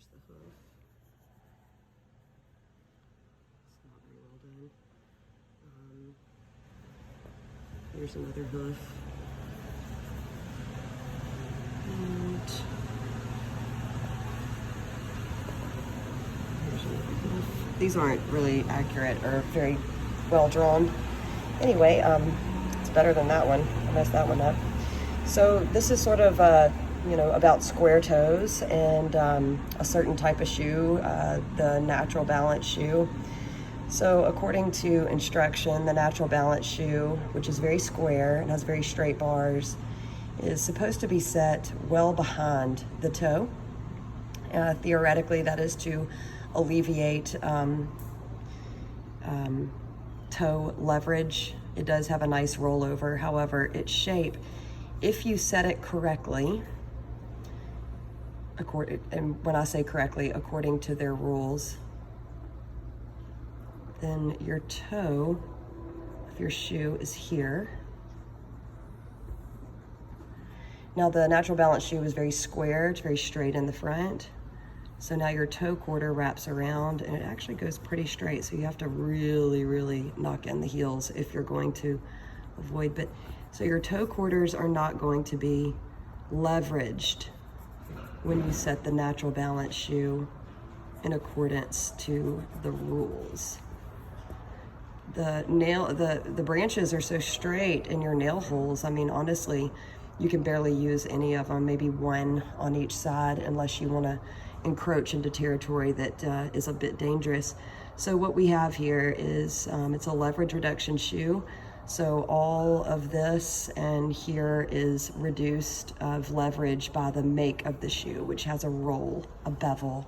Here's the hoof. It's not very well done. Here's another hoof. And here's another hoof. These aren't really accurate or very well drawn. Anyway, it's better than that one. I messed that one up. So this is sort of, you know, about square toes and a certain type of shoe, the natural balance shoe. So according to instruction, the natural balance shoe, which is very square and has very straight bars, is supposed to be set well behind the toe. Theoretically, that is to alleviate toe leverage. It does have a nice rollover. However, its shape, if you set it correctly, and when I say correctly, according to their rules, then your toe of your shoe is here. Now the natural balance shoe is very square, it's very straight in the front. So now your toe quarter wraps around and it actually goes pretty straight. So you have to really, really knock in the heels if you're going to avoid, so your toe quarters are not going to be leveraged when you set the natural balance shoe in accordance to the rules. The branches are so straight in your nail holes. I mean, honestly, you can barely use any of them, maybe one on each side, unless you want to encroach into territory that is a bit dangerous. So what we have here is, it's a leverage reduction shoe. So all of this and here is reduced of leverage by the make of the shoe, which has a roll, a bevel.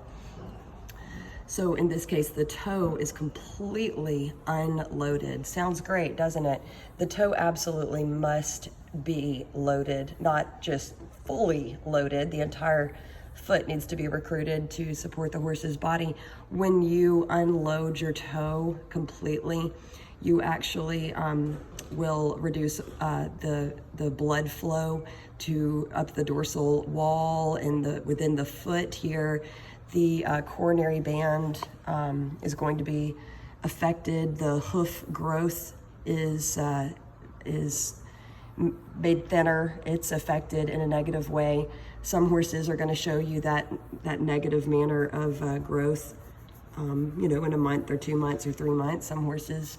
So in this case, the toe is completely unloaded. Sounds great, doesn't it? The toe absolutely must be loaded, not just fully loaded. The entire foot needs to be recruited to support the horse's body. When you unload your toe completely, you actually will reduce the blood flow up the dorsal wall and within the foot here. The coronary band is going to be affected. The hoof growth is made thinner. It's affected in a negative way. Some horses are going to show you that negative manner of growth, you know, in a month or 2 months or 3 months. Some horses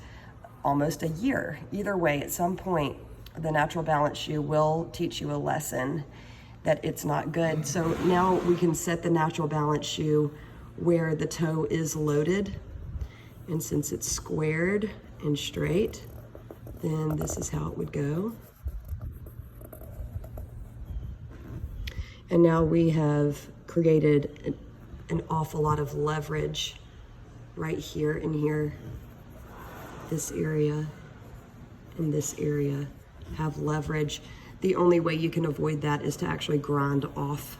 almost a year. Either way, at some point, the natural balance shoe will teach you a lesson that it's not good. So now we can set the natural balance shoe where the toe is loaded. And since it's squared and straight, then this is how it would go. And now we have created an awful lot of leverage right here and here. This area and this area have leverage. The only way you can avoid that is to actually grind off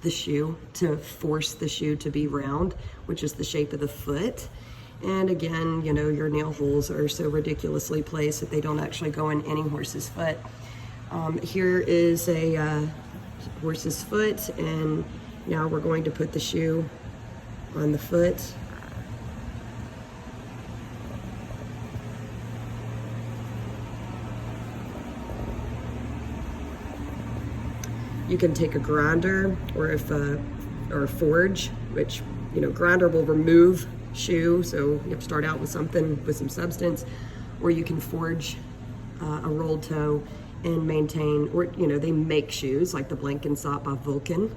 the shoe to force the shoe to be round, which is the shape of the foot. And again, you know, your nail holes are so ridiculously placed that they don't actually go in any horse's foot. Here is a horse's foot, and now we're going to put the shoe on the foot. You can take a grinder or a forge, which, you know, grinder will remove shoe, so you have to start out with something with some substance, or you can forge a rolled toe and maintain, or, you know, they make shoes like the Blankensop by Vulcan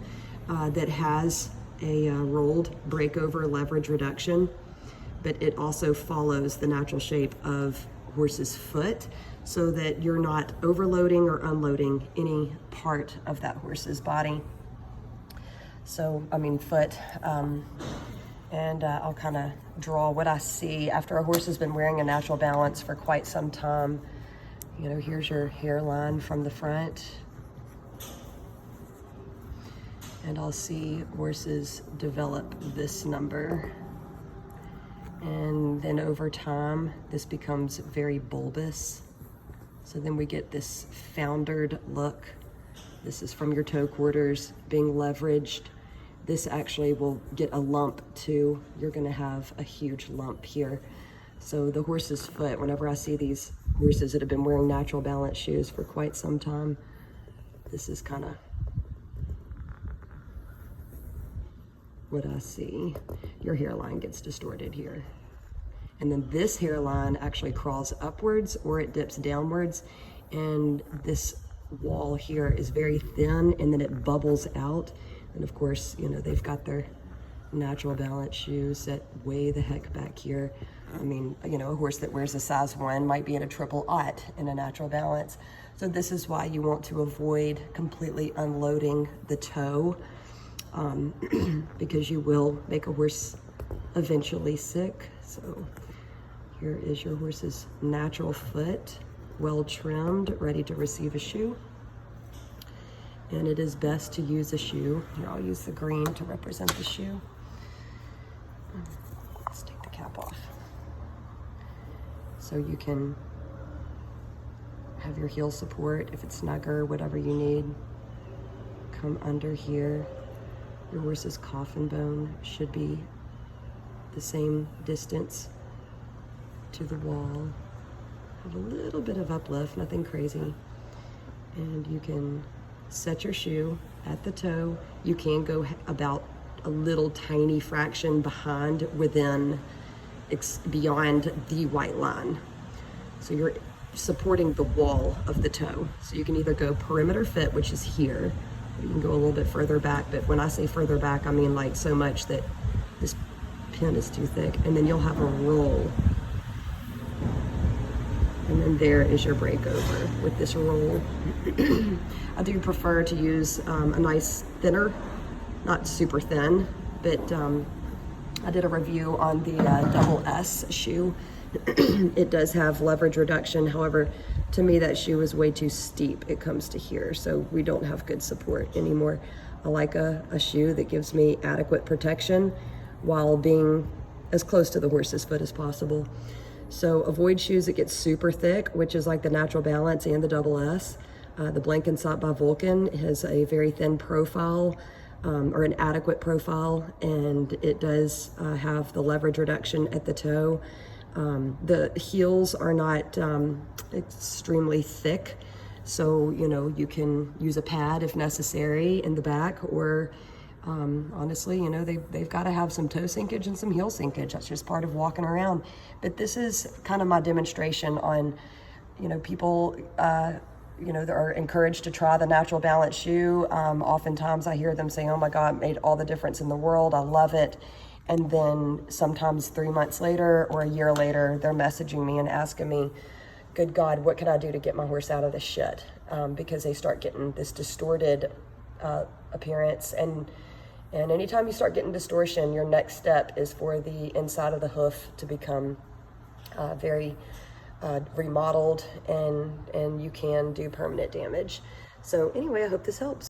that has a rolled breakover leverage reduction, but it also follows the natural shape of horse's foot so that you're not overloading or unloading any part of that horse's body. So, I mean, foot. And I'll kind of draw what I see after a horse has been wearing a natural balance for quite some time. You know, here's your hairline from the front. And I'll see horses develop this number. And then over time, this becomes very bulbous. So then we get this foundered look. This is from your toe quarters being leveraged. this actually will get a lump too. You're gonna have a huge lump here. So the horse's foot, whenever I see these horses that have been wearing natural balance shoes for quite some time, this is kind of what I see. Your hairline gets distorted here. And then this hairline actually crawls upwards or it dips downwards. And this wall here is very thin and then it bubbles out. And of course, you know, they've got their natural balance shoes set way the heck back here. I mean, you know, a horse that wears a size 1 might be in a triple aught in a natural balance. So this is why you want to avoid completely unloading the toe, because you will make a horse eventually sick. So here is your horse's natural foot, well trimmed, ready to receive a shoe. And it is best to use a shoe. Here, I'll use the green to represent the shoe. Let's take the cap off. So you can have your heel support if it's snugger, whatever you need. Come under here. Your horse's coffin bone should be the same distance to the wall. Have a little bit of uplift, nothing crazy. And you can set your shoe at the toe. You can go about a little tiny fraction behind beyond the white line. So you're supporting the wall of the toe. So you can either go perimeter fit, which is here, or you can go a little bit further back. But when I say further back, I mean like so much that this pin is too thick. And then you'll have a roll. And then there is your breakover with this roll. I do prefer to use a nice thinner, not super thin, but I did a review on the double S shoe. It does have leverage reduction. However, to me that shoe is way too steep. It comes to here, so we don't have good support anymore. I like a shoe that gives me adequate protection while being as close to the horse's foot as possible. So avoid shoes that get super thick, which is like the Natural Balance and the Double S. The Blankensop by Vulcan has a very thin profile, or an adequate profile, and it does have the leverage reduction at the toe. The heels are not extremely thick, so you know you can use a pad if necessary in the back, or honestly, you know, they've got to have some toe sinkage and some heel sinkage. That's just part of walking around. But this is kind of my demonstration on, you know, people, you know, that are encouraged to try the Natural Balance shoe. Oftentimes I hear them say, oh my God, it made all the difference in the world. I love it. And then sometimes 3 months later or a year later, they're messaging me and asking me, good God, what can I do to get my horse out of this shit? Because they start getting this distorted appearance. And anytime you start getting distortion, your next step is for the inside of the hoof to become very remodeled, and you can do permanent damage. So anyway, I hope this helps.